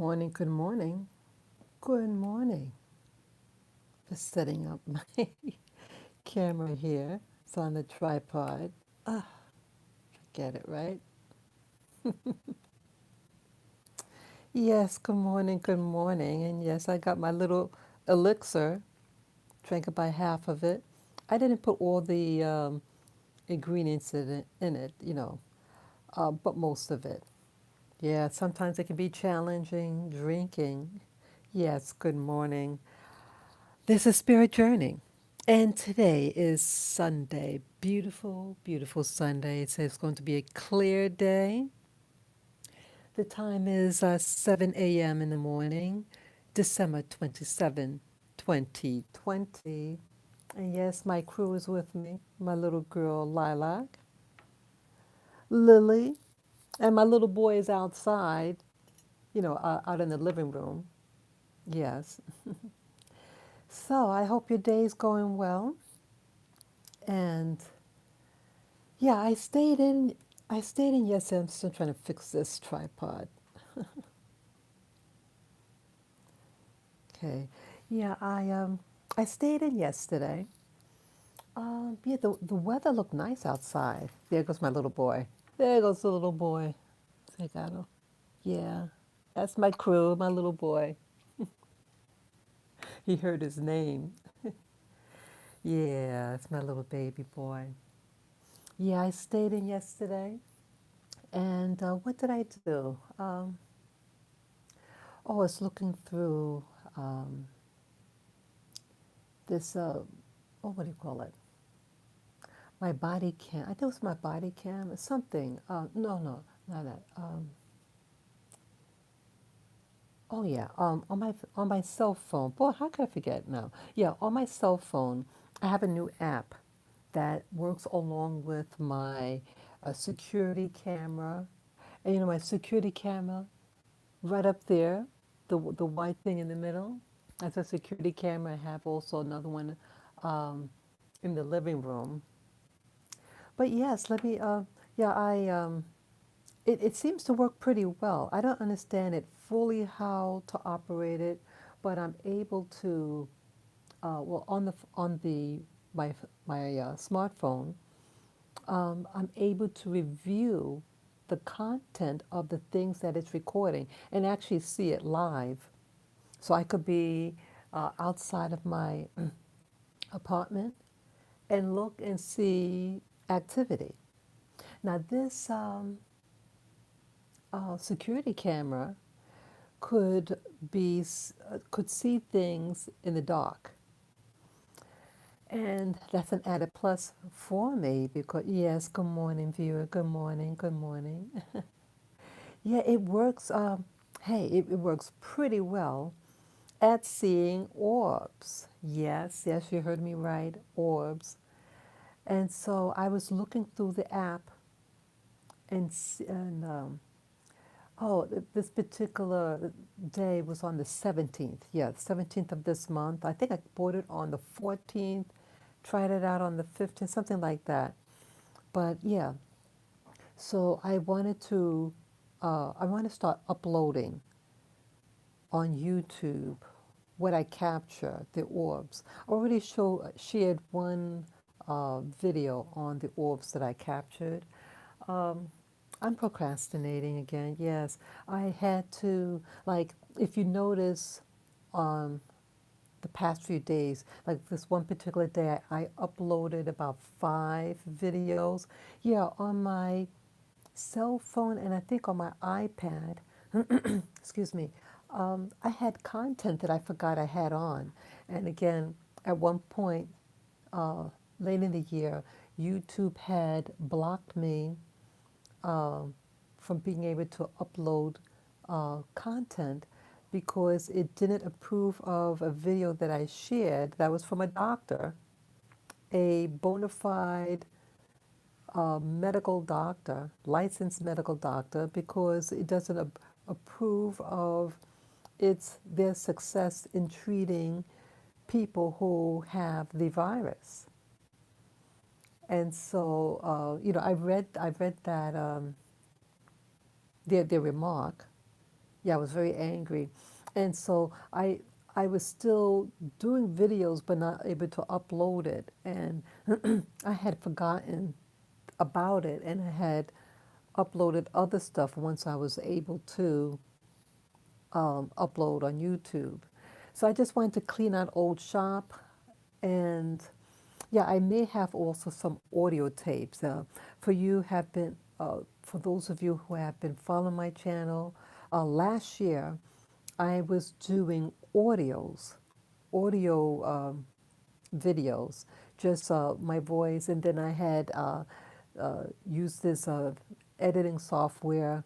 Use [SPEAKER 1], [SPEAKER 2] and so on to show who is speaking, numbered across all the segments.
[SPEAKER 1] morning, good morning, good morning. Just setting up my camera here. It's on the tripod. Ah, get it right. Yes, good morning, good morning. And yes, I got my little elixir, drank about half of it. I didn't put all the ingredients in it, but most of it. Yeah, sometimes it can be challenging drinking. Yes, good morning. This is Spirit Journey. And today is Sunday. Beautiful, beautiful Sunday. It says it's going to be a clear day. The time is 7 a.m. in the morning, December 27, 2020. And yes, my crew is with me. My little girl, Lilac, Lily, and my little boy is outside, out in the living room. Yes. So I hope your day is going well. And yeah, I stayed in yesterday. I'm still trying to fix this tripod. Okay. Yeah, I stayed in yesterday. Yeah, the weather looked nice outside. There goes my little boy. There goes the little boy. Say Gato. Yeah. That's my crew, my little boy. He heard his name. Yeah, it's my little baby boy. Yeah, I stayed in yesterday. And what did I do? I was looking through um, this, what do you call it? My body cam. I think it was my body cam or something. No, not that. Oh yeah. On my cell phone. Boy, how could I forget now? Yeah, on my cell phone, I have a new app that works along with my security camera. And my security camera right up there, the white thing in the middle. That's a security camera. I have also another one um, in the living room. But yes, yeah, it seems to work pretty well. I don't understand it fully how to operate it, but I'm able to, well, on the my smartphone, I'm able to review the content of the things that it's recording and actually see it live. So I could be outside of my apartment and look and see activity. Now, this security camera could could see things in the dark, and that's an added plus for me because yes, good morning, viewer. Good morning. Good morning. Yeah, it works. Hey, it works pretty well at seeing orbs. Yes, yes, you heard me right, orbs. And so I was looking through the app and oh, this particular day was on the 17th. Yeah, 17th of this month. I think I bought it on the 14th, tried it out on the 15th, something like that. But yeah, so I want to start uploading on YouTube what I capture, the orbs. I already shared one video on the orbs that I captured. Um, I'm procrastinating again. Yes, I had to, like, if you notice, um, the past few days, like this one particular day, I uploaded about 5 videos. Yeah, on my cell phone and I think on my iPad. Excuse me. I had content that I forgot I had on, and again, at one point, uh, late in the year, YouTube had blocked me um, from being able to upload content because it didn't approve of a video that I shared that was from a doctor, a bona fide medical doctor, licensed medical doctor, because it doesn't approve of their success in treating people who have the virus. And so, I read that their remark, Yeah, I was very angry. And so I was still doing videos but not able to upload it. And I had forgotten about it and I had uploaded other stuff once I was able to upload on YouTube. So I just wanted to clean out old shop and yeah, I may have also some audio tapes. For those of you who have been following my channel, last year I was doing audio videos, just my voice, and then I had used this editing software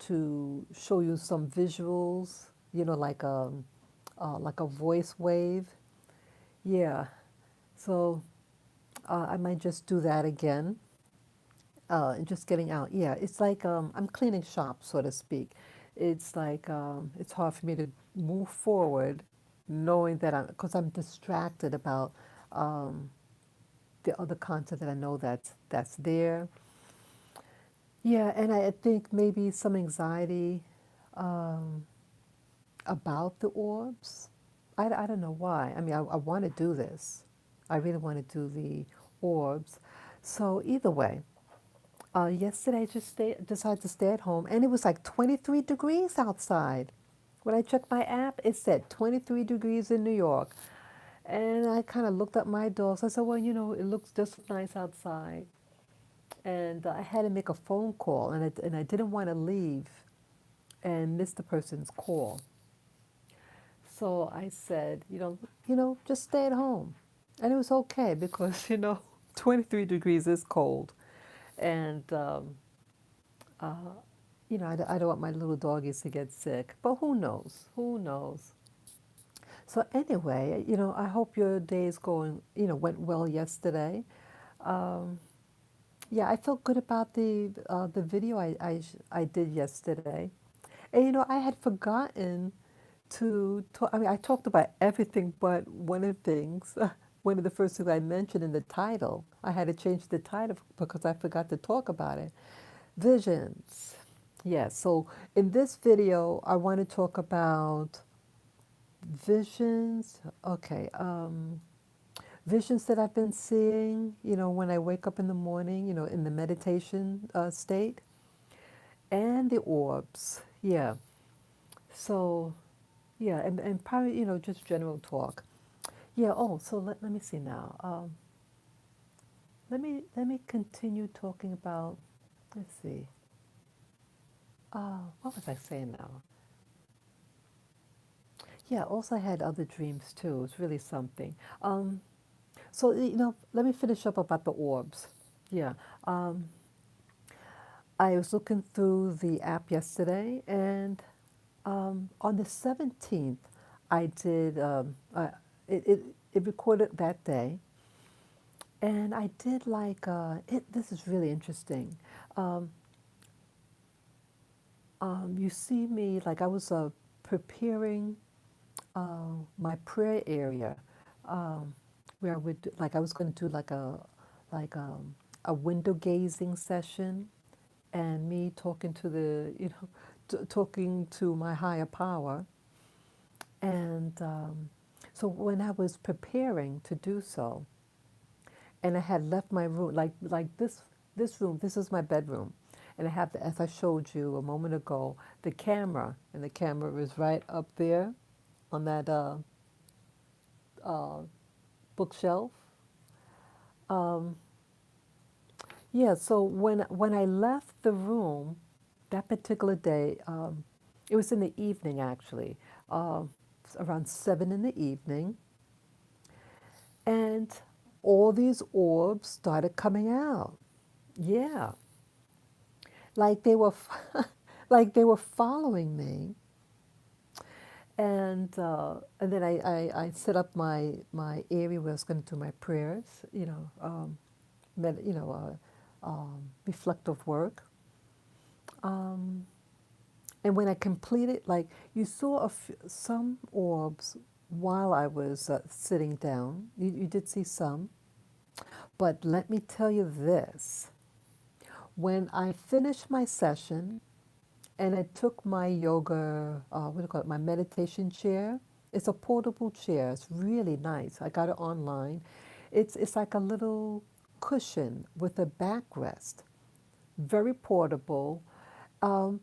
[SPEAKER 1] to show you some visuals, like a voice wave. Yeah, so I might just do that again. And just getting out. Yeah, it's like I'm cleaning shop, so to speak. It's like it's hard for me to move forward, knowing that because I'm distracted about um, the other content that I know that's there. Yeah, and I think maybe some anxiety um, about the orbs. I don't know why. I mean, I want to do this. I really want to do the orbs. So either way, yesterday I decided to stay at home, and it was like 23 degrees outside. When I checked my app, it said 23 degrees in New York. And I kind of looked up my dogs. I said, well, it looks just nice outside. And I had to make a phone call, and I didn't want to leave and miss the person's call. So I said, just stay at home. And it was okay because, 23 degrees is cold. And I don't want my little doggies to get sick, but who knows? Who knows? So anyway, I hope your day is going, went well yesterday. Um, yeah, I felt good about the video I did yesterday, and I had forgotten to talk. I mean, I talked about everything, but one of the things, one of the first things I mentioned in the title, I had to change the title because I forgot to talk about it. Visions. Yes, so in this video, I want to talk about visions. Okay, visions that I've been seeing, when I wake up in the morning, in the meditation state, and the orbs. Yeah, so, yeah, and probably, just general talk. Yeah, oh, so let me see now. Let me continue talking about, let's see. What was I saying now? Yeah, also I had other dreams too. It was really something. So, let me finish up about the orbs. Yeah. Um, I was looking through the app yesterday, and on the 17th, I did, it recorded that day, and I did this is really interesting. Um, you see me, like I was preparing my prayer area, um, where I would like I was going to do like a window gazing session, and me talking to talking to my higher power, and so when I was preparing to do so, and I had left my room like this room. This is my bedroom, and I have as I showed you a moment ago the camera, and the camera is right up there on that uh, bookshelf. Um, yeah, so when I left the room that particular day, it was in the evening actually, around 7 in the evening, and all these orbs started coming out. Yeah, like they were, like they were following me, and then I set up my area where I was going to do my prayers, reflective work. Um, and when I completed, like you saw some orbs while I was sitting down. You did see some, but let me tell you this: when I finished my session and I took my yoga, what do you call it, my meditation chair. It's a portable chair. It's really nice. I got it online. It's like a little cushion with a backrest. Very portable. Um,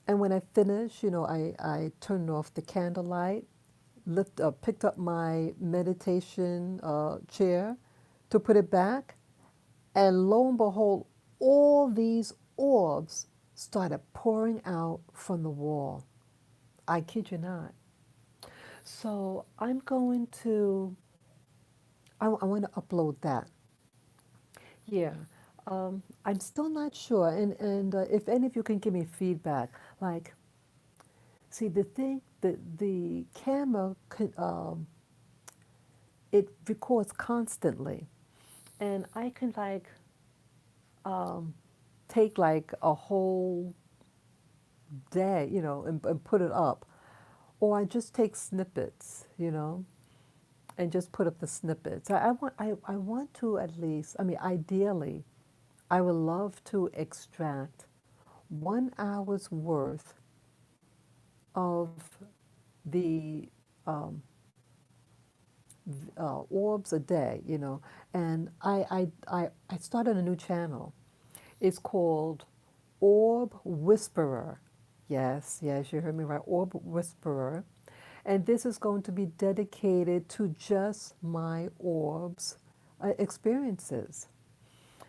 [SPEAKER 1] and when I finished, I turned off the candlelight, picked up my meditation chair to put it back, and lo and behold, all these orbs started pouring out from the wall. I kid you not. So I'm going to, I want to upload that. Yeah. I'm still not sure. And if any of you can give me feedback, like, see, the camera, it records constantly. And I can like um, take like a whole day, and put it up. Or I just take snippets, and just put up the snippets. I want to at least, I mean, ideally, I would love to extract 1 hour's worth of the um, orbs a day, and I started a new channel. It's called Orb Whisperer. Yes, yes, you heard me right. Orb Whisperer. And this is going to be dedicated to just my orbs experiences.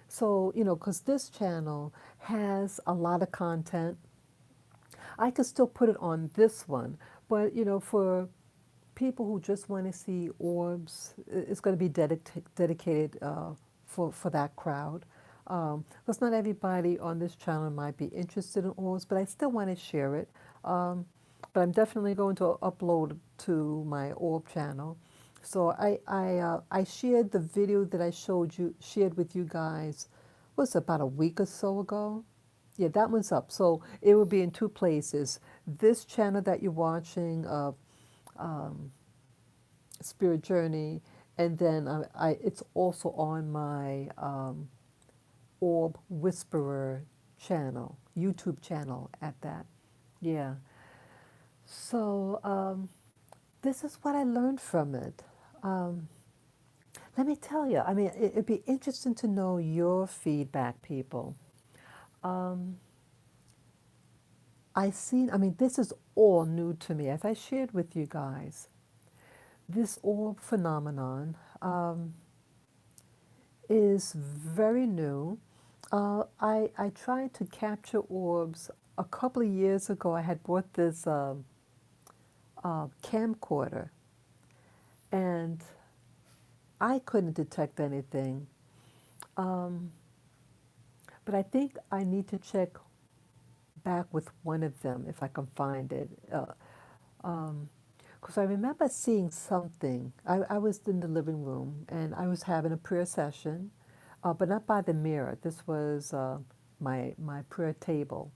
[SPEAKER 1] So, because this channel has a lot of content, I could still put it on this one. But, for people who just want to see orbs, it's going to be dedicated for that crowd. Because not everybody on this channel might be interested in orbs, but I still want to share it. Um, but I'm definitely going to upload to my orb channel. So I shared the video that I shared with you guys, was about a week or so ago. Yeah, that one's up. So it will be in two places. This channel that you're watching, um, Spirit Journey, and then it's also on my Orb Whisperer channel, YouTube channel at that. Yeah. So this is what I learned from it. Um, Let me tell you, I mean, it'd be interesting to know your feedback, people. Um, I mean, this is all new to me. As I shared with you guys, this orb phenomenon is very new. I tried to capture orbs a couple of years ago. I had bought this camcorder, and I couldn't detect anything. Um, but I think I need to check back with one of them if I can find it. Because I remember seeing something. I was in the living room and I was having a prayer session, but not by the mirror. This was my prayer table.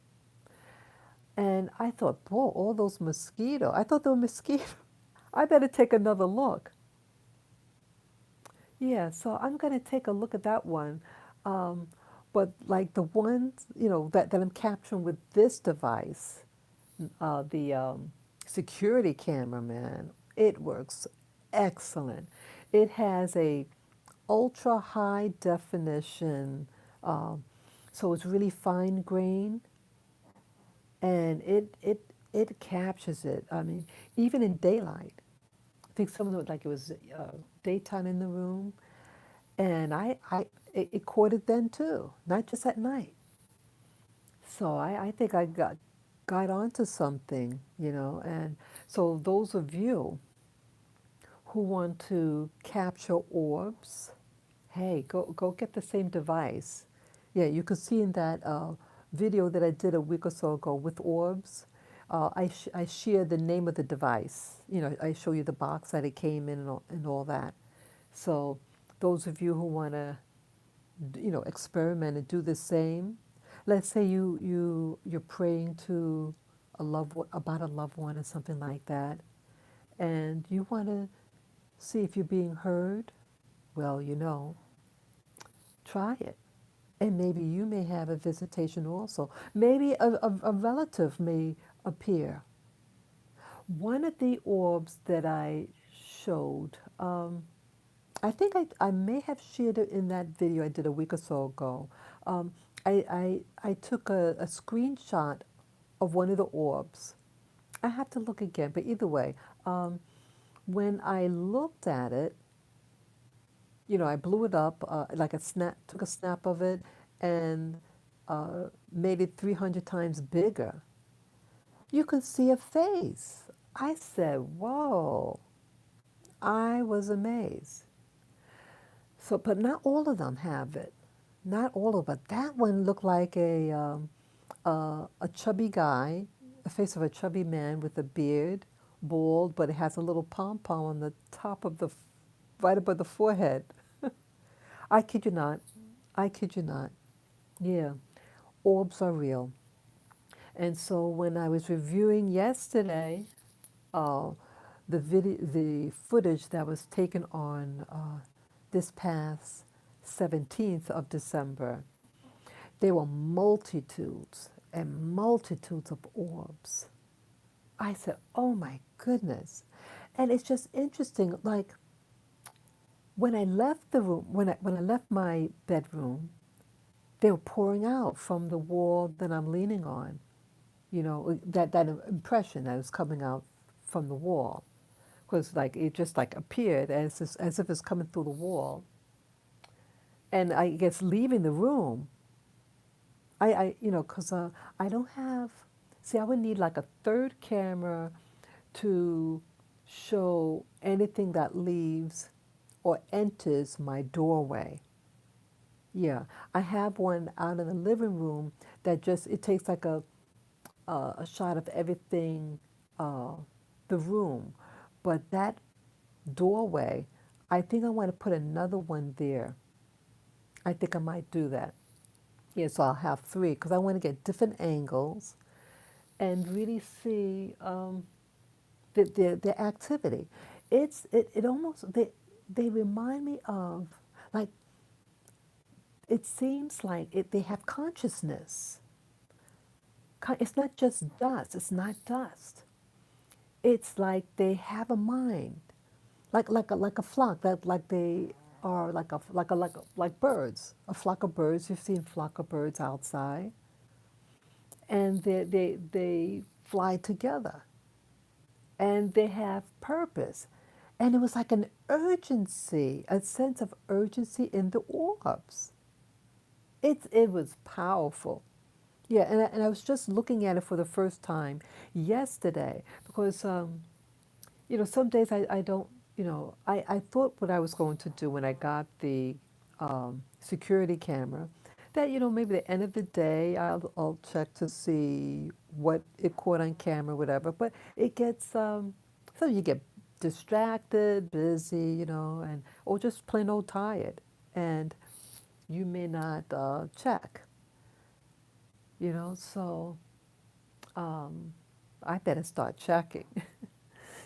[SPEAKER 1] And I thought, boy, all those mosquitoes. I thought they were mosquitoes. I better take another look. Yeah, so I'm going to take a look at that one. Um, but like the ones, that I'm capturing with this device, the security camera, man, it works excellent. It has a ultra high definition, um, so it's really fine grain, and it captures it. I mean, even in daylight. I think some of it, like it was daytime in the room, and it caught it then too, not just at night. So I think I got onto something, and so those of you who want to capture orbs, hey, go get the same device. Yeah, you could see in that video that I did a week or so ago with orbs. I share the name of the device. I show you the box that it came in and all that. So those of you who want to, experiment and do the same. Let's say you're praying to about a loved one or something like that, and you want to see if you're being heard. Well, try it. And maybe you may have a visitation also. Maybe a relative may appear. One of the orbs that I showed, I think I may have shared it in that video I did a week or so ago. Um, I took a screenshot of one of the orbs. I have to look again, but either way, um, when I looked at it, I blew it up like a snap, took a snap of it, and made it 300 times bigger. You could see a face. I said, "Whoa!" I was amazed. So, but not all of them have it. Not all of it. That one looked like a chubby guy, a face of a chubby man with a beard, bald, but it has a little pom pom on the top of right above the forehead. I kid you not. I kid you not. Yeah, orbs are real. And so when I was reviewing yesterday, uh, the footage that was taken on this past 17th of December, there were multitudes and multitudes of orbs. I said, "Oh my goodness!" And it's just interesting. Like when I left the room, when I left my bedroom, they were pouring out from the wall that I'm leaning on. That impression that was coming out from the wall was like it just like appeared as if it's coming through the wall. And I guess leaving the room, because I don't have. See, I would need like a third camera to show anything that leaves or enters my doorway. Yeah, I have one out in the living room that just it takes like a shot of everything, uh, the room, but that doorway, I think I want to put another one there. I think I might do that. Yeah, so I'll have three because I want to get different angles and really see the activity. It almost they remind me of like it seems like they have consciousness. It's not just dust. It's not dust. It's like they have a mind, like a flock that like they are like birds, a flock of birds. You've seen flock of birds outside, and they fly together, and they have purpose, and it was like an urgency, a sense of urgency in the orbs. It was powerful. Yeah, and I was just looking at it for the first time yesterday because some days I don't, I thought what I was going to do when I got the security camera, that, maybe at the end of the day, I'll check to see what it caught on camera, whatever. But it gets, so you get distracted, busy, or just plain old tired. And you may not check, so um, I better start checking.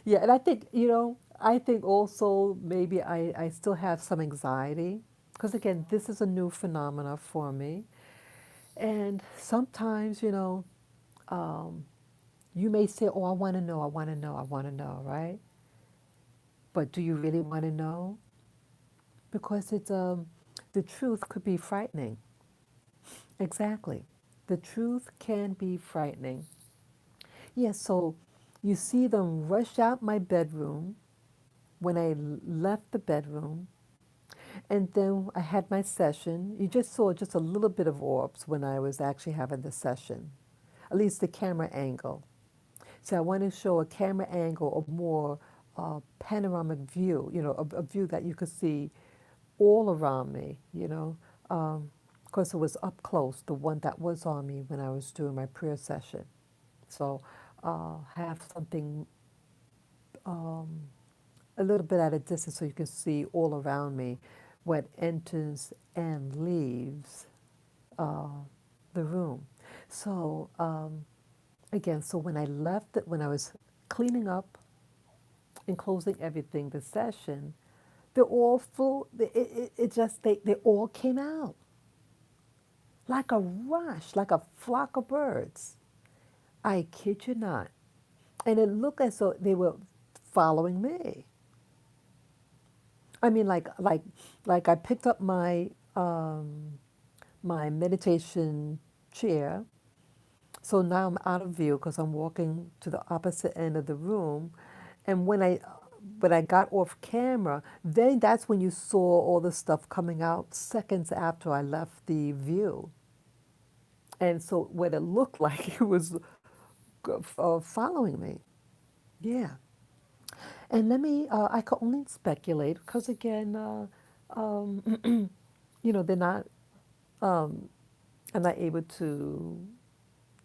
[SPEAKER 1] Yeah, and I think also maybe I still have some anxiety because again, this is a new phenomena for me. And sometimes, um, you may say, "Oh, I want to know, I want to know, I want to know," right? But do you really want to know? Because the truth could be frightening. Exactly. The truth can be frightening. Yes, so you see them rush out my bedroom when I left the bedroom. And then I had my session. You just saw just a little bit of orbs when I was actually having the session, at least the camera angle. So I want to show a camera angle of more panoramic view, a view that you could see all around me, Of course, it was up close, the one that was on me when I was doing my prayer session. So have something um, a little bit at a distance so you can see all around me what enters and leaves uh, the room. So again, so when I left it, when I was cleaning up and closing everything, the session, they're all full. It just they all came out. like a rush, like a flock of birds. I kid you not. And it looked as though they were following me. I mean, like I picked up my meditation chair. So now I'm out of view because I'm walking to the opposite end of the room. And when I got off camera, then that's when you saw all the stuff coming out seconds after I left the view. And so what it looked like, it was following me. Yeah. And I could only speculate because again, they're not, I'm not able to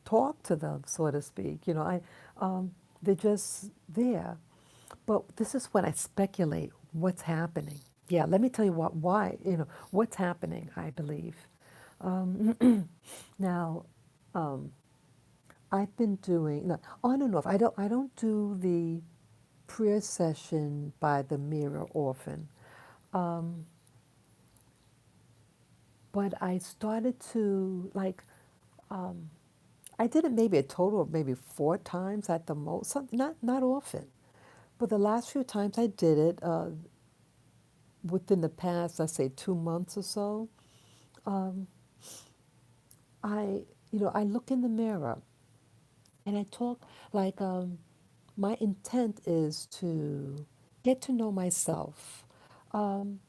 [SPEAKER 1] talk to them, so to speak. They're just there. But this is when I speculate what's happening. Yeah, let me tell you why, what's happening, I believe. Now, I've been doing, no, on and off. I don't do the prayer session by the mirror often. Um, but I started to I did it maybe a total of maybe 4 times at the most, not often. But the last few times I did it, within the past, let's say 2 months or so, um, I look in the mirror and I talk like my intent is to get to know myself, um,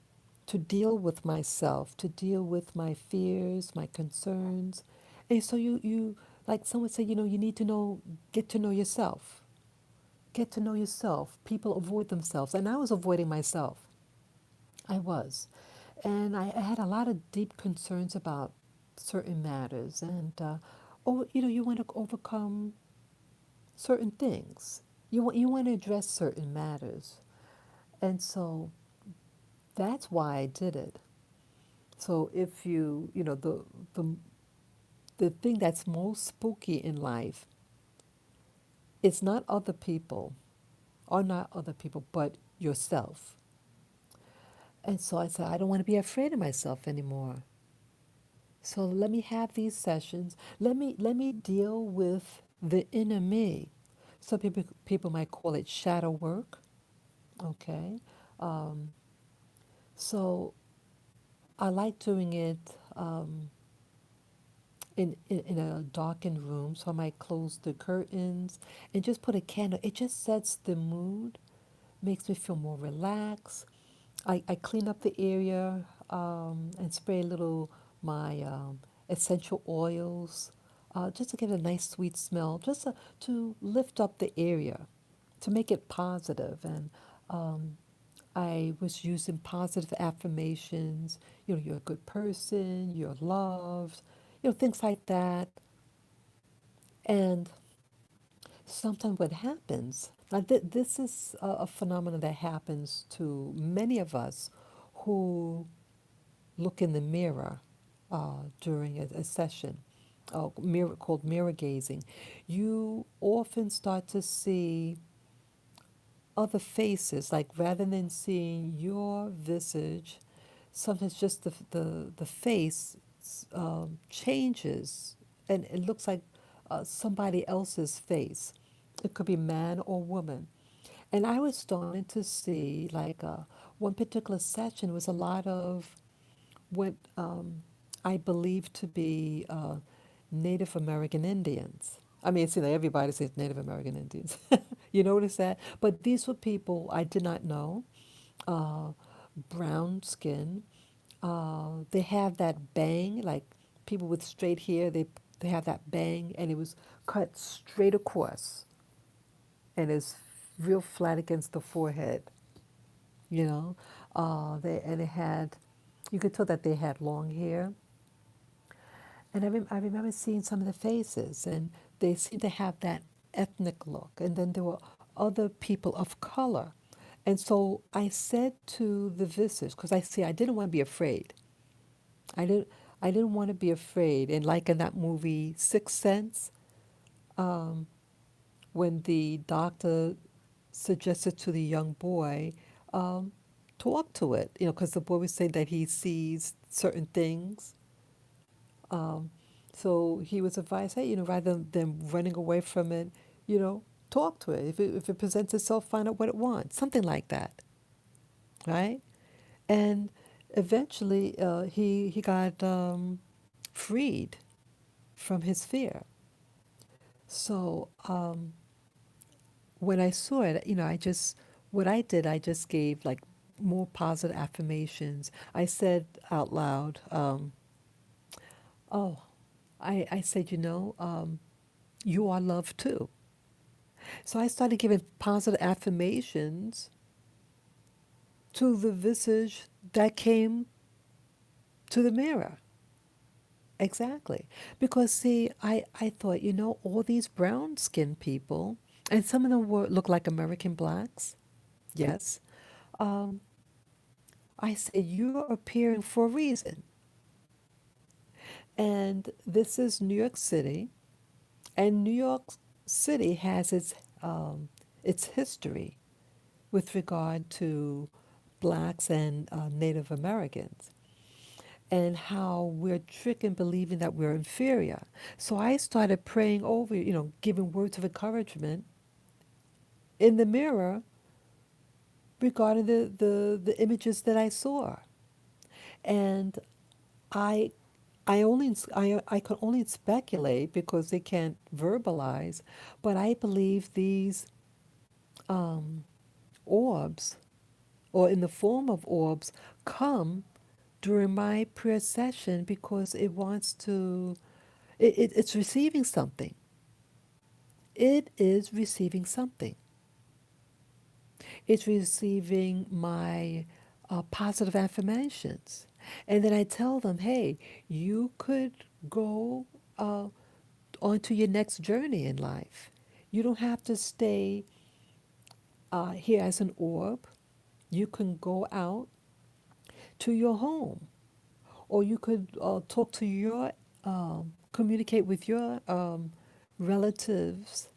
[SPEAKER 1] to deal with myself, to deal with my fears, my concerns. And so like someone said, you need to get to know yourself. Get to know yourself. People avoid themselves. And I was avoiding myself. I was. And I had a lot of deep concerns about certain matters. And, you want to overcome certain things. You want to address certain matters. And so that's why I did it. So if the, the thing that's most spooky in life, it's not other people, or not other people, but yourself. And so I said, I don't want to be afraid of myself anymore. So let me have these sessions. Let me deal with the inner me. Some people might call it shadow work. Okay. Um, so I like doing it in a darkened room. So I might close the curtains and just put a candle. It just sets the mood, makes me feel more relaxed. I clean up the area and spray a little my essential oils just to get a nice sweet smell, just to lift up the area, to make it positive. And um, I was using positive affirmations. You're a good person, you're loved, things like that. And sometimes what happens, now this is a phenomenon that happens to many of us who look in the mirror during a session called mirror gazing. You often start to see other faces, like rather than seeing your visage, sometimes just the face changes and it looks like somebody else's face. It could be man or woman. And I was starting to see, like, one particular session was a lot of what I believe to be Native American Indians. I mean, see, everybody says Native American Indians. You notice that? But these were people I did not know, uh, brown skin. They have that bang, like people with straight hair, they have that bang, and it was cut straight across and it's real flat against the forehead, you know. And it had, you could tell that they had long hair. And I remember seeing some of the faces, and they seemed to have that ethnic look. And then there were other people of color. And so I said to the visitors, because I didn't want to be afraid. I didn't, I didn't want to be afraid. And like in that movie, Sixth Sense, um, when the doctor suggested to the young boy, um, talk to it, because the boy was saying that he sees certain things Um, so he was advised, hey, rather than running away from it, you know, talk to it. If it presents itself, find out what it wants, something like that, right? And eventually, he got freed from his fear. So when I saw it, what I did, I just gave like more positive affirmations. I said out loud, oh, I said, you are loved too. So I started giving positive affirmations to the visage that came to the mirror. Exactly. Because see, I thought, all these brown skinned people, and some of them look like American blacks. Yes. Um, I said, you're appearing for a reason. And this is New York City. And New York City has its history with regard to blacks and Native Americans, and how we're tricked in believing that we're inferior. So I started praying over, giving words of encouragement in the mirror regarding the images that I saw. And I I could only speculate because they can't verbalize, but I believe these um, orbs, or in the form of orbs, come during my prayer session because it wants to, it's receiving something. It is receiving something. It's receiving my positive affirmations. And then I tell them, hey, you could go on to your next journey in life. You don't have to stay here as an orb. You can go out to your home, or you could talk to your, communicate with your relatives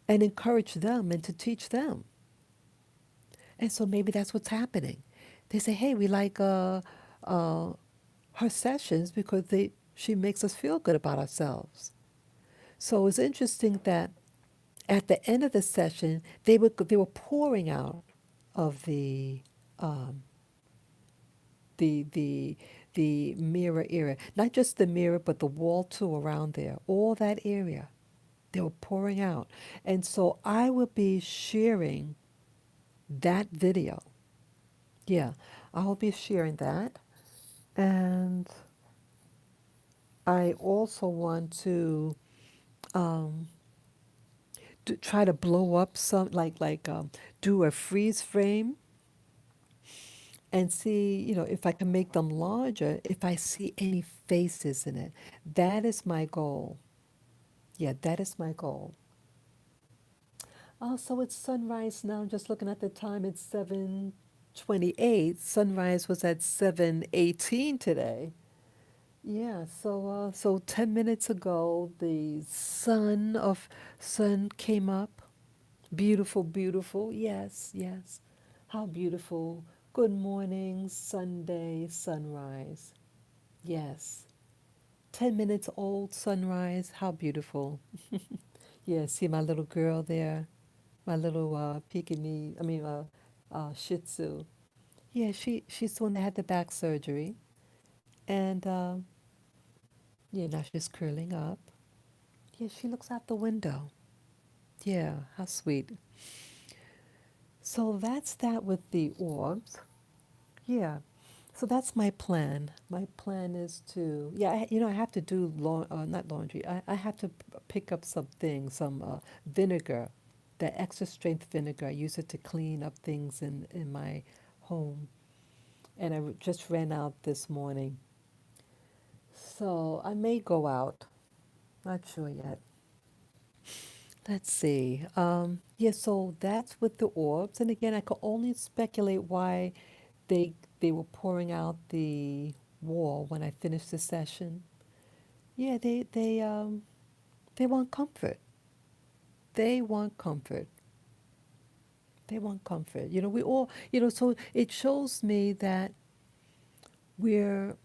[SPEAKER 1] and encourage them and to teach them. And so maybe that's what's happening. They say, hey, we like uh, her sessions because she makes us feel good about ourselves. So it's interesting that at the end of the session, they were pouring out of um, the the the mirror area, not just the mirror, but the wall too around there, all that area. They were pouring out, and so I will be sharing that video. Yeah, I will be sharing that, and I also want to um, try to blow up some do a freeze frame and see, if I can make them larger, if I see any faces in it. That is my goal. Yeah, that is my goal. Oh, so it's sunrise now. Just looking at the time, it's 7:28. Sunrise was at 7:18 today. Yeah, so 10 minutes ago, the sun came up. Beautiful, beautiful. Yes, yes. How beautiful. Good morning, Sunday sunrise. Yes. 10 minutes old sunrise. How beautiful. Yeah, see my little girl there, my little Pekingese, Shih Tzu. Yeah, she's the one that had the back surgery. And yeah, now she's curling up. Yeah, she looks out the window. Yeah, how sweet. So that's that with the orbs. Yeah. So that's my plan. My plan is to, yeah, I have to do not laundry. I have to pick up some things, some vinegar, that extra strength vinegar. I use it to clean up things in my home. And just ran out this morning. So I may go out. Not sure yet. Let's see. Yeah, so that's with the orbs. And again, I could only speculate why they they were pouring out the wall when I finished the session. Yeah, they want comfort. They want comfort. They want comfort. We all, so it shows me that we're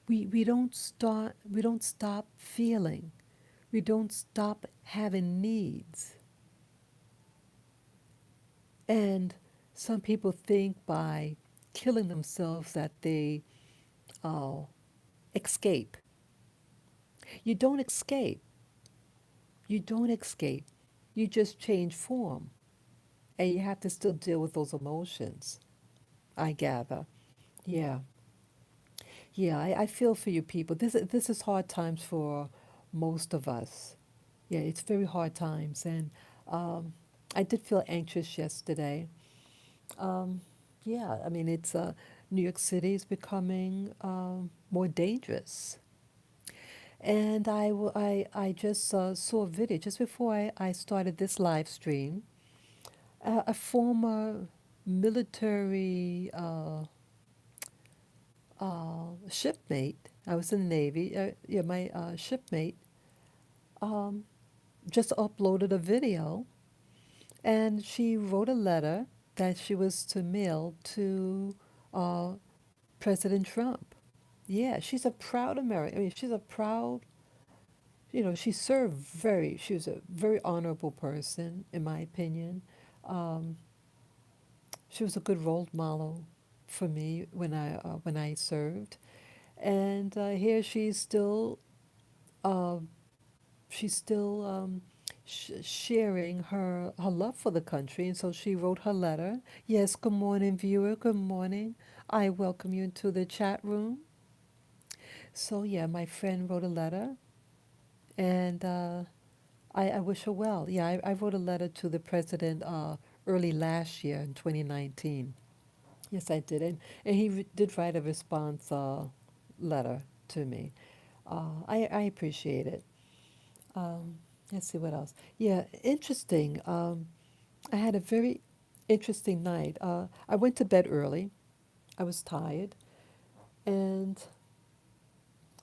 [SPEAKER 1] we don't stop feeling. We don't stop having needs. And some people think by killing themselves that they uh, escape. You don't escape. You don't escape. You just change form. And you have to still deal with those emotions, I gather. Yeah. Yeah, I feel for you people. This is hard times for most of us. Yeah, it's very hard times. And um, I did feel anxious yesterday. Um, yeah, I mean, it's New York City is becoming more dangerous. And I just saw a video just before I started this live stream. A former military shipmate, I was in the Navy, yeah, my shipmate um, just uploaded a video and she wrote a letter that she was to mail to uh, President Trump. Yeah, she's a proud American. I mean, she's a proud, she was a very honorable person, in my opinion. Um, she was a good role model for me when I served. And here uh, she's still sharing her love for the country. And so she wrote her letter. Yes, good morning, viewer. Good morning. I welcome you into the chat room. So yeah, my friend wrote a letter, and I wish her well. Yeah, I wrote a letter to the president early last year in 2019. Yes, I did, and he did write a response letter to me. I appreciate it. Um, let's see what else. Yeah, interesting. I had a very interesting night. I went to bed early. I was tired, and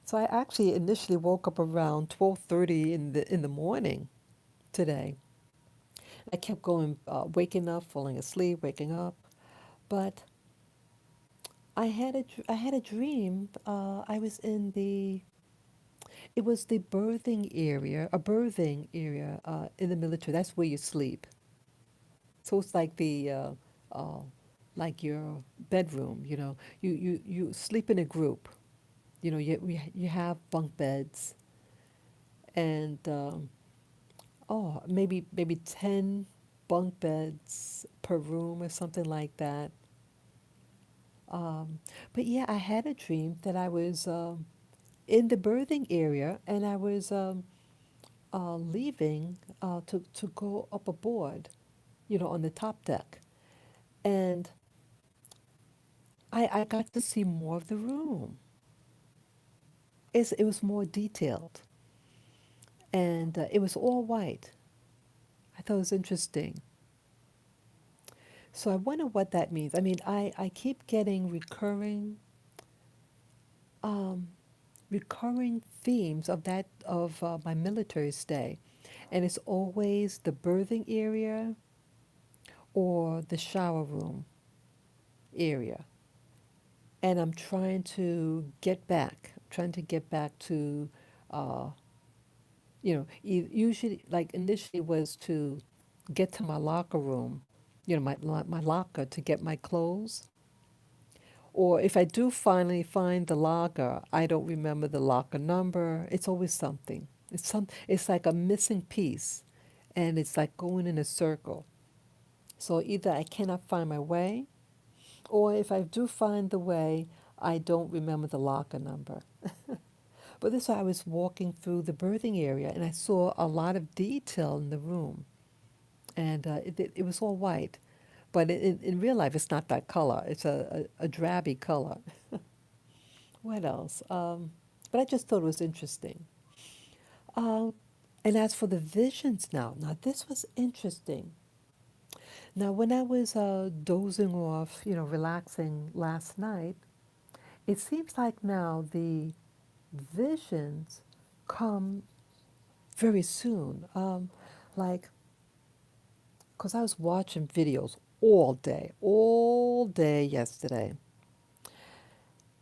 [SPEAKER 1] so I actually initially woke up around 12:30 in the morning today. I kept going, waking up, falling asleep, waking up. But I had a dream. I was in it was the birthing area, a birthing area in the military. That's where you sleep. So it's like uh, like your bedroom. You sleep in a group. You have bunk beds and maybe 10 bunk beds per room or something like that. Um, but yeah, I had a dream that I was in the birthing area and I was leaving to go up aboard, on the top deck. And I got to see more of the room. It was more detailed and it was all white. I thought it was interesting. So I wonder what that means. I mean, I keep getting um, recurring themes of my military stay, and it's always the birthing area or the shower room area. And I'm trying to get back. Trying to get back to, uh, usually like initially was to get to my locker room, my locker to get my clothes. Or if I do finally find the locker, I don't remember the locker number. It's always something. It's like a missing piece, and it's like going in a circle. So either I cannot find my way, or if I do find the way, I don't remember the locker number. But this I was walking through the birthing area, and I saw a lot of detail in the room, and it was all white. But in real life, it's not that color. It's a drabby color. What else? But I just thought it was interesting. Um, and as for the visions now this was interesting. Now, when I was dozing off, relaxing last night, it seems like now the visions come very soon. Like, because I was watching videos all day yesterday.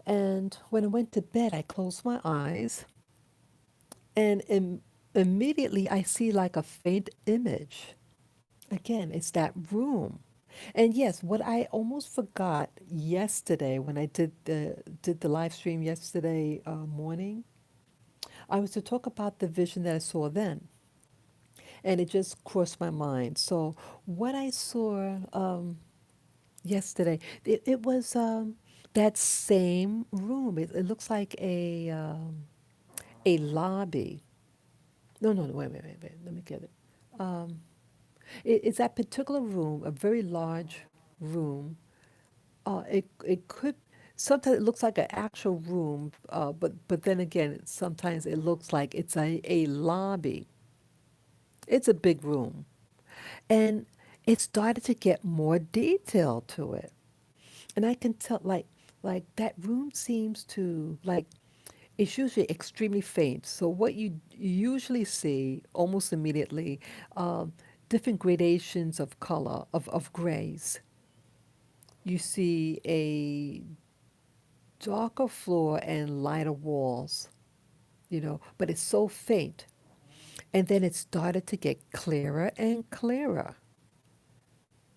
[SPEAKER 1] And when I went to bed, I closed my eyes, and immediately I see like a faint image. Again, it's that room. And yes, what I almost forgot yesterday when I did the live stream yesterday morning, I was to talk about the vision that I saw then, and it just crossed my mind. So what I saw yesterday, it was that same room. It looks like a lobby. No, no, no, wait. Let me get it. Um, it's that particular room, a very large room. It could sometimes it looks like an actual room, but then again, sometimes it looks like it's a lobby. It's a big room, and it started to get more detail to it, and I can tell like that room seems to like it's usually extremely faint. So what you usually see almost immediately, different gradations of color of grays. You see a darker floor and lighter walls, but it's so faint. And then it started to get clearer and clearer.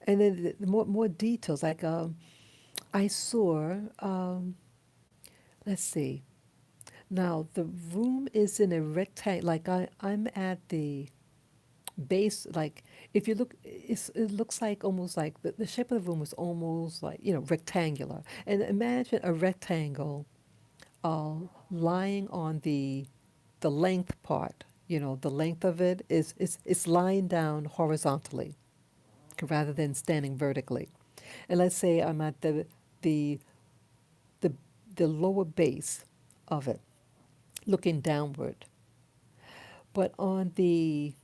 [SPEAKER 1] And then more details, like I saw, let's see, now the room is in a rectangle, like I'm at the base, like if you look, it looks like almost like the shape of the room is almost like, rectangular. And imagine a rectangle uh, lying on the length part. The length of it is lying down horizontally rather than standing vertically. And let's say I'm at the the the lower base of it, looking downward. But on the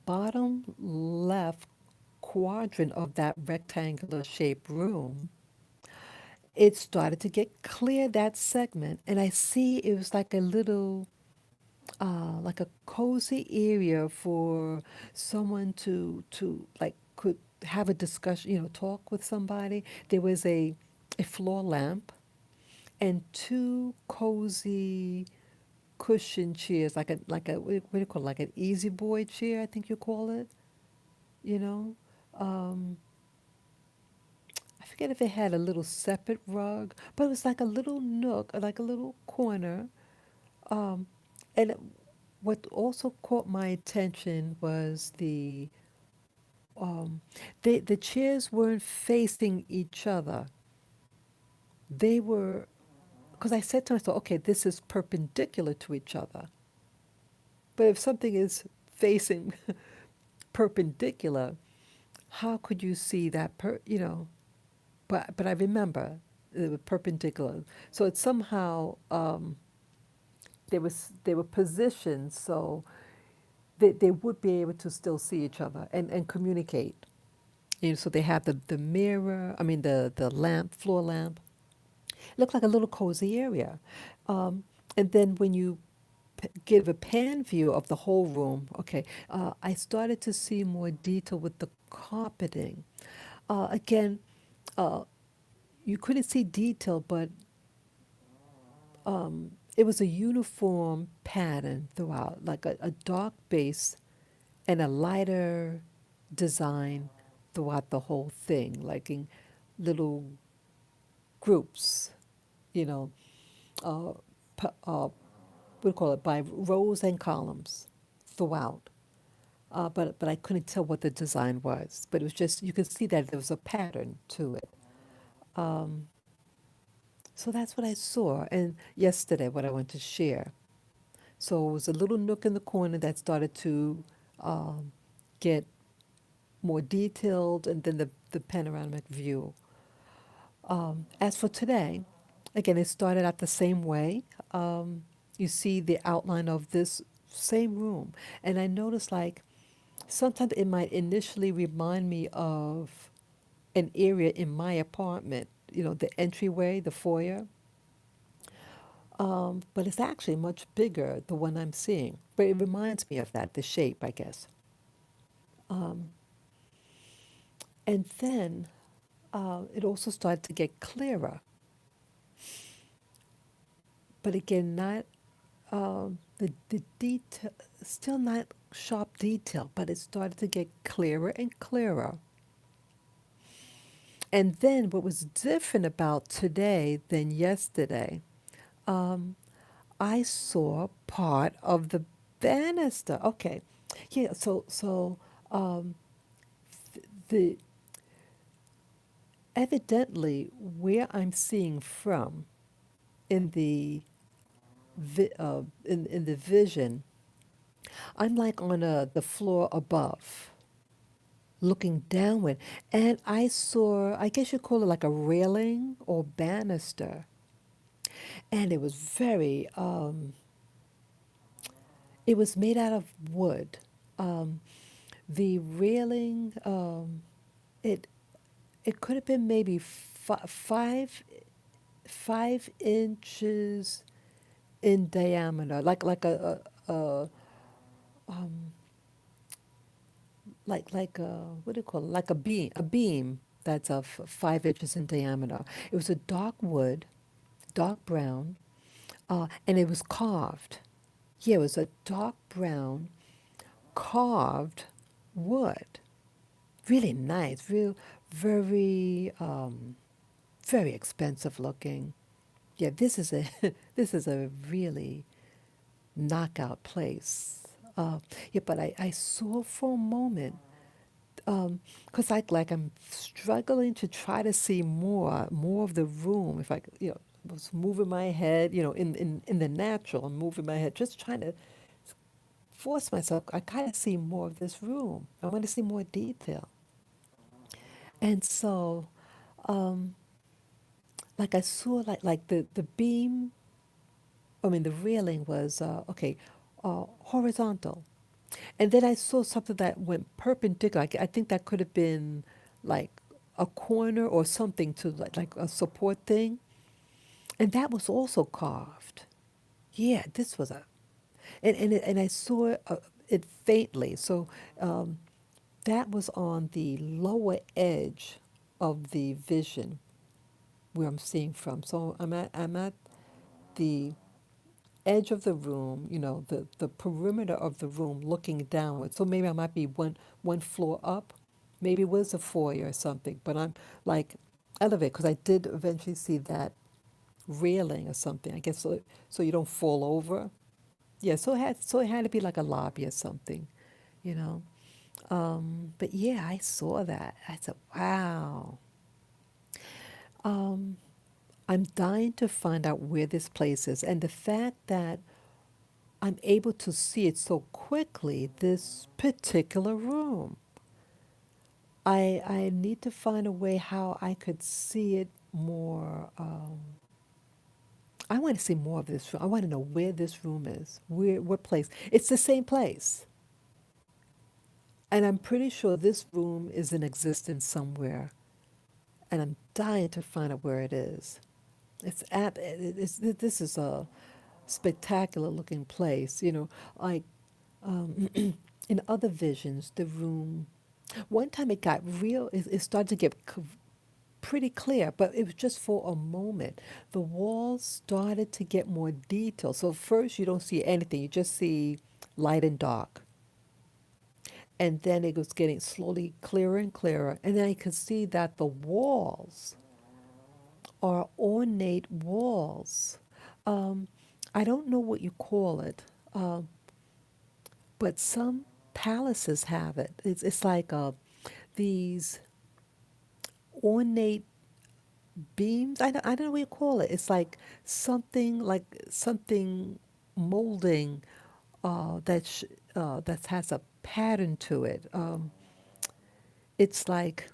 [SPEAKER 1] bottom left quadrant of that rectangular shaped room, it started to get clear, that segment, and I see it was like a little like a cozy area for someone to like could have a discussion, talk with somebody. There was a floor lamp and two cozy cushion chairs, like a what do you call it? Like an easy boy chair, I think you call it. You know, um, I forget if it had a little separate rug, but it was like a little nook, like a little corner. Um, and what also caught my attention was um, the chairs weren't facing each other. They were, because I said to myself, okay, this is perpendicular to each other. But if something is facing perpendicular, how could you see that But I remember they were perpendicular. So it's somehow they were positioned so they would be able to still see each other and communicate. So they have the mirror, I mean the lamp, floor lamp. It looked like a little cozy area. And then when you give a pan view of the whole room, okay, I started to see more detail with the carpeting. Again, uh, you couldn't see detail, but it was a uniform pattern throughout, like a dark base and a lighter design throughout the whole thing, like in little groups, you know, uh, what do you call it, by rows and columns throughout. But I couldn't tell what the design was. But it was just, you could see that there was a pattern to it. Um, so that's what I saw. And yesterday, what I wanted to share. So it was a little nook in the corner that started to um, get more detailed, and then the panoramic view. As for today, again, it started out the same way. You see the outline of this same room, and I noticed like sometimes it might initially remind me of an area in my apartment, the entryway, the foyer. But it's actually much bigger, the one I'm seeing. But it reminds me of that, the shape, I guess. Um, and then it also started to get clearer. but again, not the detail, still not sharp detail, but it started to get clearer and clearer. And then what was different about today than yesterday, um, I saw part of the banister. Okay, yeah. So um, the evidently where I'm seeing from in the in the vision, I'm like on the floor above, looking downward, and I saw, I guess you call it like a railing or banister, and it was very it was made out of wood. Um, the railing, it it could have been maybe 5 inches in diameter, like um, like a, what do you call it? Like a beam that's of 5 inches in diameter. It was a dark wood, dark brown, and it was carved. Yeah, it was a dark brown carved wood. Really nice, real, very, very expensive looking. Yeah, this is a this is a really knockout place. Yeah, but I saw for a moment, because like I'm struggling to try to see more of the room. If I was moving my head, in the natural, I'm moving my head, just trying to force myself. I kind of see more of this room. I want to see more detail. And so, um, like I saw like the beam, I mean the railing was okay, horizontal. And then I saw something that went perpendicular. I think that could have been like a corner or something to like a support thing. And that was also carved. Yeah, this was a, and I saw it faintly. So um, that was on the lower edge of the vision where I'm seeing from. So I'm at the edge of the room, the perimeter of the room looking downward. So maybe I might be one floor up. Maybe it was a foyer or something, but I'm like elevated because I did eventually see that railing or something. I guess so you don't fall over. Yeah, so it had to be like a lobby or something, you know. But yeah, I saw that. I said, wow. Um, I'm dying to find out where this place is, and the fact that I'm able to see it so quickly, this particular room. I need to find a way how I could see it more. I want to see more of this room. I want to know where this room is, what place. It's the same place. And I'm pretty sure this room is in existence somewhere. And I'm dying to find out where it is. This is a spectacular looking place. Like in other visions, the room. One time it got real. It started to get pretty clear, but it was just for a moment. The walls started to get more detailed. So first you don't see anything. You just see light and dark. And then it was getting slowly clearer and clearer. And then I could see that the walls are ornate walls. Um, I don't know what you call it, but some palaces have it. It's like these ornate beams. I don't know what you call it. It's like something molding that has a pattern to it. It's like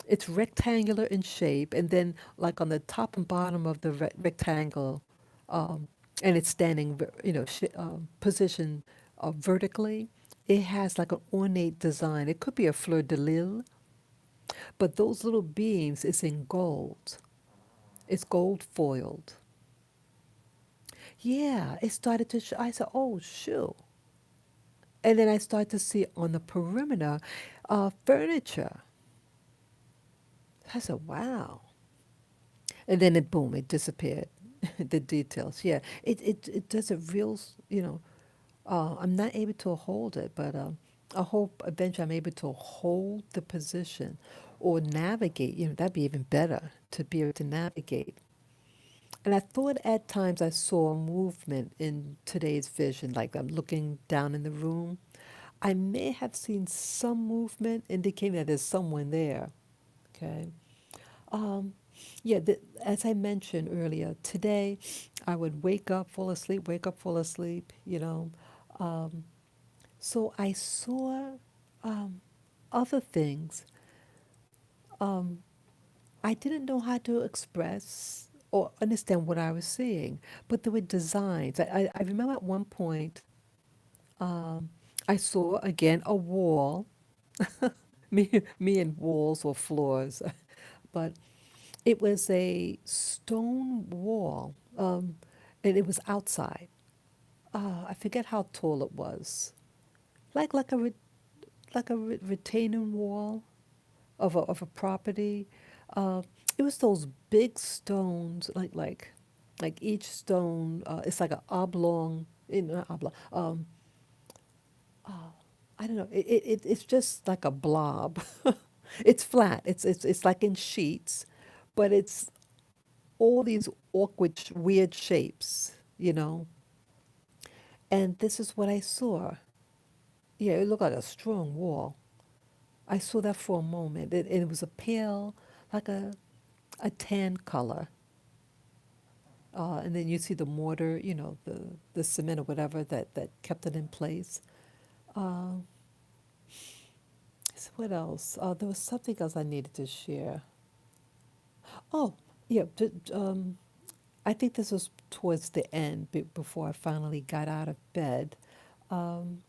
[SPEAKER 1] it's rectangular in shape, and then like on the top and bottom of the rectangle, um, and it's standing, positioned vertically. It has like an ornate design. It could be a fleur de lis, but those little beams is in gold. It's gold foiled. Yeah, it started to. I said, "Oh, shoot!" And then I started to see on the perimeter, furniture. I said, "Wow!" And then it boom, it disappeared. The details, yeah. It does a real, I'm not able to hold it, but I hope eventually I'm able to hold the position or navigate. That'd be even better to be able to navigate. And I thought at times I saw movement in today's vision, like I'm looking down in the room. I may have seen some movement indicating that there's someone there. Okay. Um, yeah, as I mentioned earlier, today I would wake up, fall asleep, wake up, fall asleep, Um, so I saw um, other things um, I didn't know how to express or understand what I was seeing, but there were designs. I remember at one point um, I saw again a wall, me and walls or floors, but it was a stone wall, and it was outside. I forget how tall it was, like a retaining wall of a property. Uh, it was those big stones, like each stone. It's like an oblong, not oblong. Uh, I don't know. It's just like a blob. It's flat. It's like in sheets, but it's all these awkward, weird shapes. And this is what I saw. Yeah, it looked like a strong wall. I saw that for a moment. It was a pale, like a tan color. And then you see the mortar, the cement or whatever that kept it in place. Uh, so what else? There was something else I needed to share. Oh, yeah. I think this was towards the end, before I finally got out of bed. Um,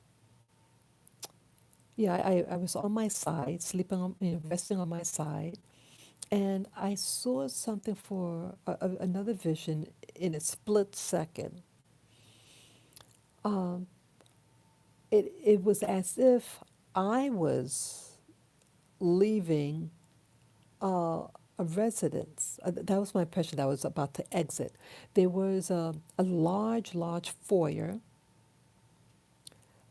[SPEAKER 1] yeah, I was on my side, sleeping on, resting on my side, and I saw something for another vision in a split second. Um, it was as if I was leaving a residence. That was my impression. That I was about to exit. There was a large, large foyer.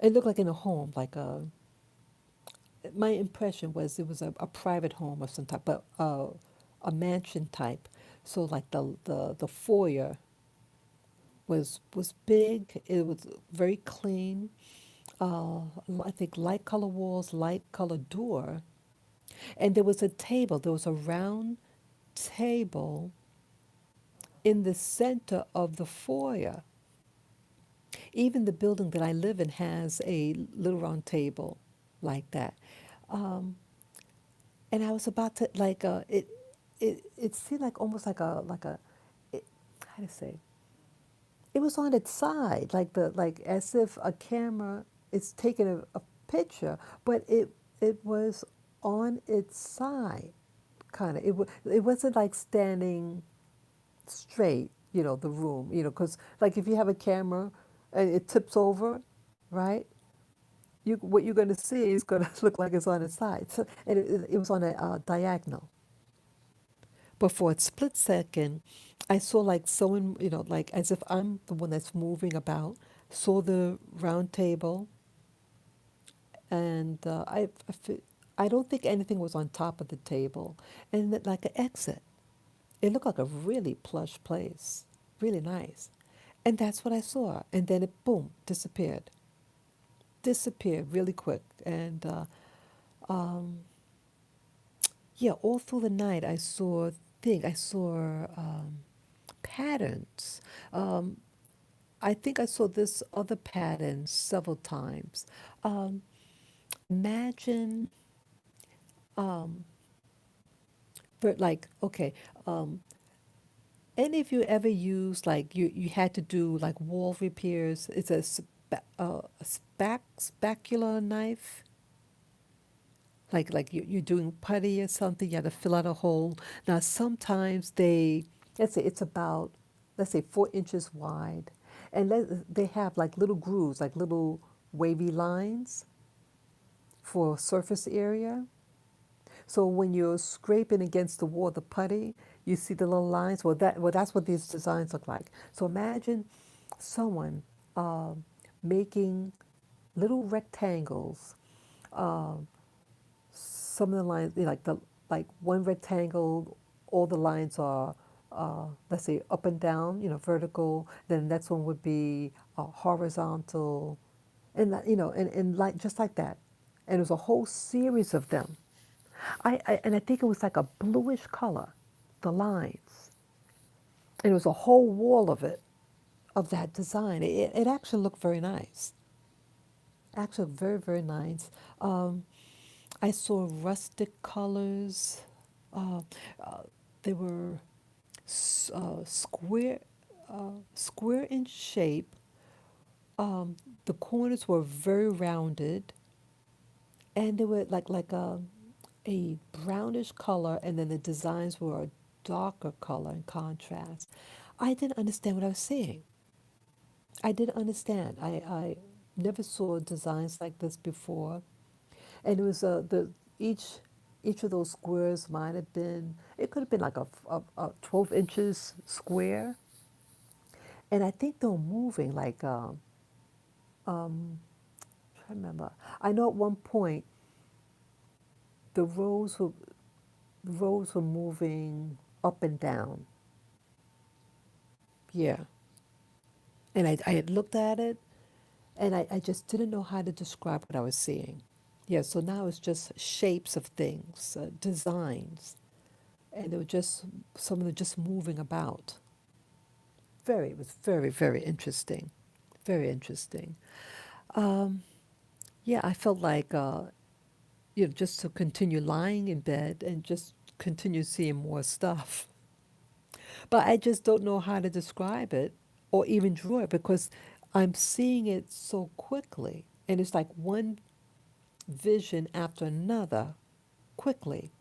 [SPEAKER 1] It looked like in a home, like my impression was it was a private home of some type, but a mansion type. So like the foyer was big. It was very clean. I think light color walls, light color door, and there was a table. There was a round table in the center of the foyer. Even the building that I live in has a little round table like that. Um, and I was about to it seemed like almost it, how to say, it was on its side, like as if a camera is taking a picture, but it was on its side, kind of. It wasn't like standing straight, the room, because like if you have a camera and it tips over, right? What you're going to see is going to look like it's on its side. So, and it was on a diagonal. But for a split second, I saw like someone, like as if I'm the one that's moving about, saw the round table, and I don't think anything was on top of the table, and like an exit. It looked like a really plush place, really nice. And that's what I saw. And then it, boom, disappeared really quick. And um, yeah, all through the night, I saw patterns. Um, I think I saw this other pattern several times. Um, Imagine, um, like, okay, um, any of you ever used, like, you had to do like wall repairs? It's a spatula knife. Like you're doing putty or something, you have to fill out a hole. Now sometimes let's say it's about, let's say 4 inches wide, and they have like little grooves, like little wavy lines for surface area. So when you're scraping against the wall, the putty, You see the little lines? Well, that's what these designs look like. So imagine someone making little rectangles. Um, some of the lines, like one rectangle, all the lines are, let's say, up and down, vertical. Then the next one would be horizontal, and and like just like that. And it was a whole series of them. And I think it was like a bluish color, the lines, and it was a whole wall of it, of that design. It actually looked very nice. Actually, very, very nice. Um, I saw rustic colors. Uh, uh, they were square, square in shape. Um, the corners were very rounded, and they were like a brownish color, and then the designs were a darker color in contrast. I didn't understand what I was seeing. I didn't understand. I never saw designs like this before, and it was the each each of those squares might have been, it could have been like a 12 inches square, and I think they were moving like I remember. I know at one point the rows were moving up and down. Yeah, and I had looked at it, and I just didn't know how to describe what I was seeing. Yeah, so now it's just shapes of things, designs, and they were just, some of them just moving about. It was very, very interesting. Very interesting. Um, yeah, I felt like, just to continue lying in bed and just continue seeing more stuff. But I just don't know how to describe it or even draw it because I'm seeing it so quickly. And it's like one vision after another quickly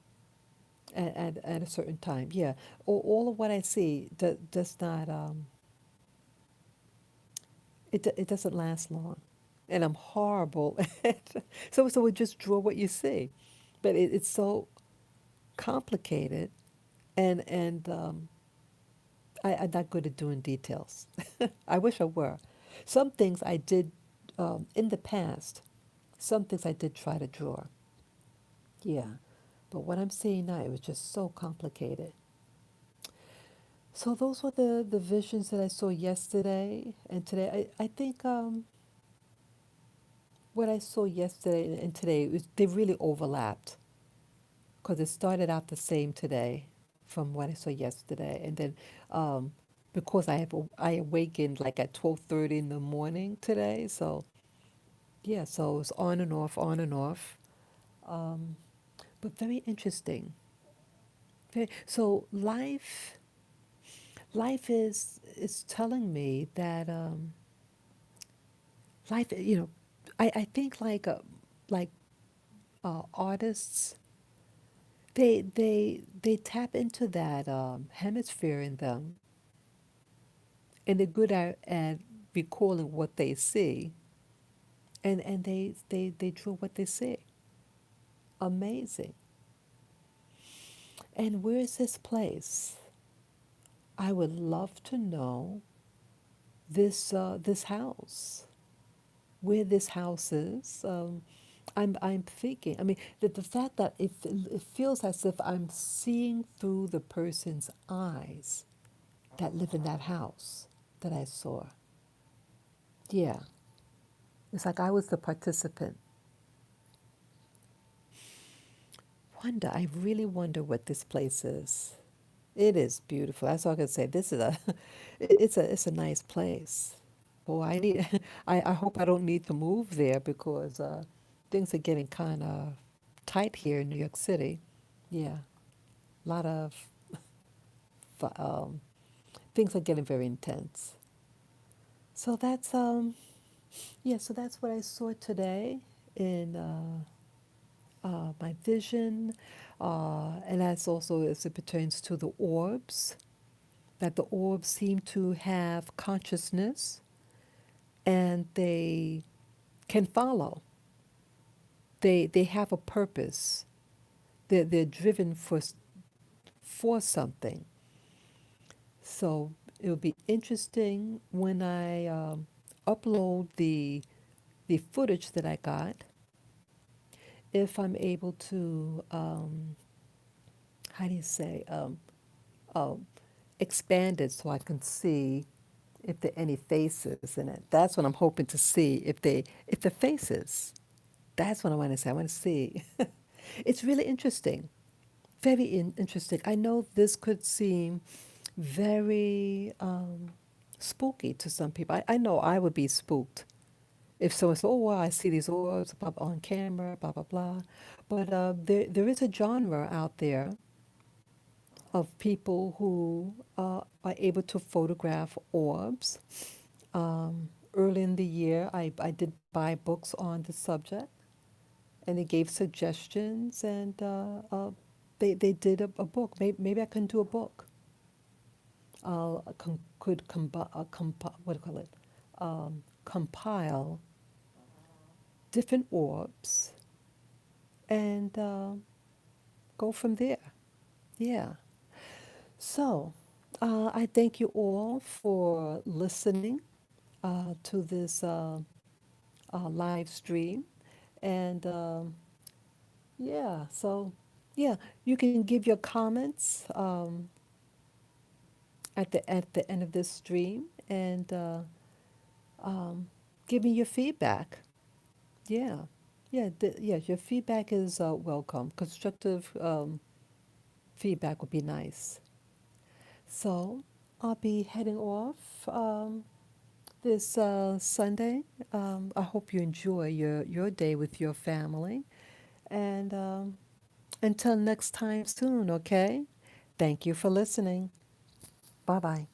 [SPEAKER 1] at a certain time. Yeah. All of what I see does not, it doesn't last long. And I'm horrible at, so we just draw what you see. But it's so complicated, and I'm not good at doing details. I wish I were. Some things I did in the past, some things I did try to draw. Yeah. But what I'm seeing now, it was just so complicated. So those were the visions that I saw yesterday and today. I think what I saw yesterday and today, they really overlapped because it started out the same today from what I saw yesterday. And then um, because I awakened like at 12:30 in the morning today, so yeah, so it was on and off, on and off. Um, but very interesting. So life is telling me that life, I think like artists, they tap into that hemisphere in them, and they're good at recalling what they see, and they draw what they see. Amazing. And where is this place? I would love to know this house, where this house is. I'm thinking. I mean, the fact that it feels as if I'm seeing through the person's eyes that live in that house that I saw. Yeah, it's like I was the participant. I really wonder what this place is. It is beautiful. That's all I can say. This is a, it's a nice place. Boy, I hope I don't need to move there because things are getting kind of tight here in New York City. Yeah, a lot of um, things are getting very intense. So that's what I saw today in my vision, and that's also as it pertains to the orbs. That the orbs seem to have consciousness and they can follow. They have a purpose. They're driven for something. So it'll be interesting when I upload the footage that I got, if I'm able to, how do you say, uh, expand it so I can see if there are any faces in it. That's what I'm hoping to see. If the faces, that's what I want to say. I want to see. It's really interesting, very interesting. I know this could seem very spooky to some people. I know I would be spooked if someone said, "Oh, wow, I see these orbs on camera, blah blah blah." But there is a genre out there of people who are able to photograph orbs. Early in the year, I did buy books on the subject, and they gave suggestions, and they did a book. Maybe I can do a book. Could what do you call it? Compile different orbs and go from there. Yeah. So I thank you all for listening to this live stream. And yeah, so yeah, you can give your comments at the end of this stream and um, give me your feedback. Yeah, yeah, yeah. Your feedback is welcome. Constructive feedback would be nice. So I'll be heading off this Sunday. I hope you enjoy your day with your family. And until next time soon, okay? Thank you for listening. Bye bye.